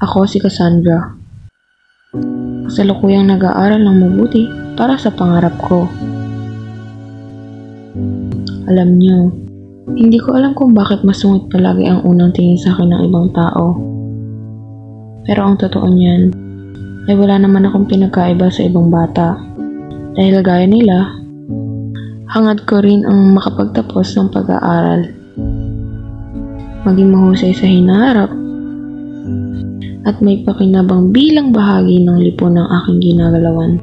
Ako si Cassandra. Kasalukuyang nag-aaral ng mabuti para sa pangarap ko. Alam niyo, hindi ko alam kung bakit masungit palagi ang unang tingin sa akin ng ibang tao. Pero ang totoo niyan, ay wala naman akong pinagkaiba sa ibang bata. Dahil gaya nila, hangad ko rin ang makapagtapos ng pag-aaral. Maging mahusay sa hinaharap at may pakinabang bilang bahagi ng lipon ng aking ginagalawan.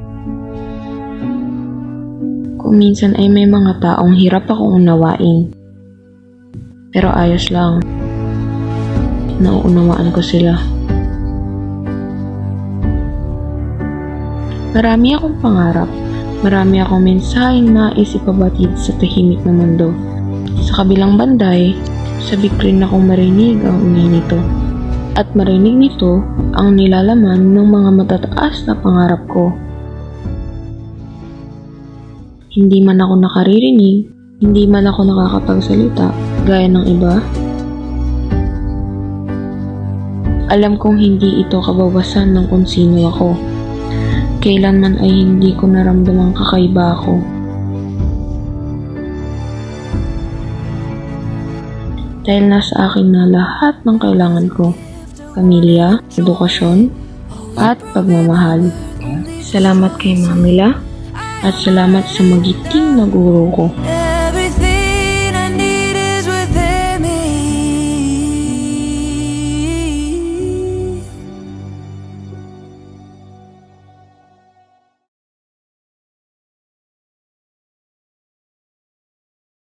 Kung minsan ay may mga taong hirap akong unawain, pero ayos lang, nauunawaan ko sila. Marami akong pangarap, marami akong mensaheng nais ipabatid sa tahimik na mundo. Sa kabilang banday, sabik rin akong marinig ang ingay nito. At marinig nito ang nilalaman ng mga matataas na pangarap ko. Hindi man ako nakaririnig, hindi man ako nakakapagsalita gaya ng iba. Alam kong hindi ito kabawasan ng kung sino ako. Kailanman ay hindi ko naramdamang kakaiba ako. Dahil nasa akin na lahat ng kailangan ko. Pamilya, edukasyon, at pagmamahal. Salamat kay Mamila at salamat sa magiting na guro ko.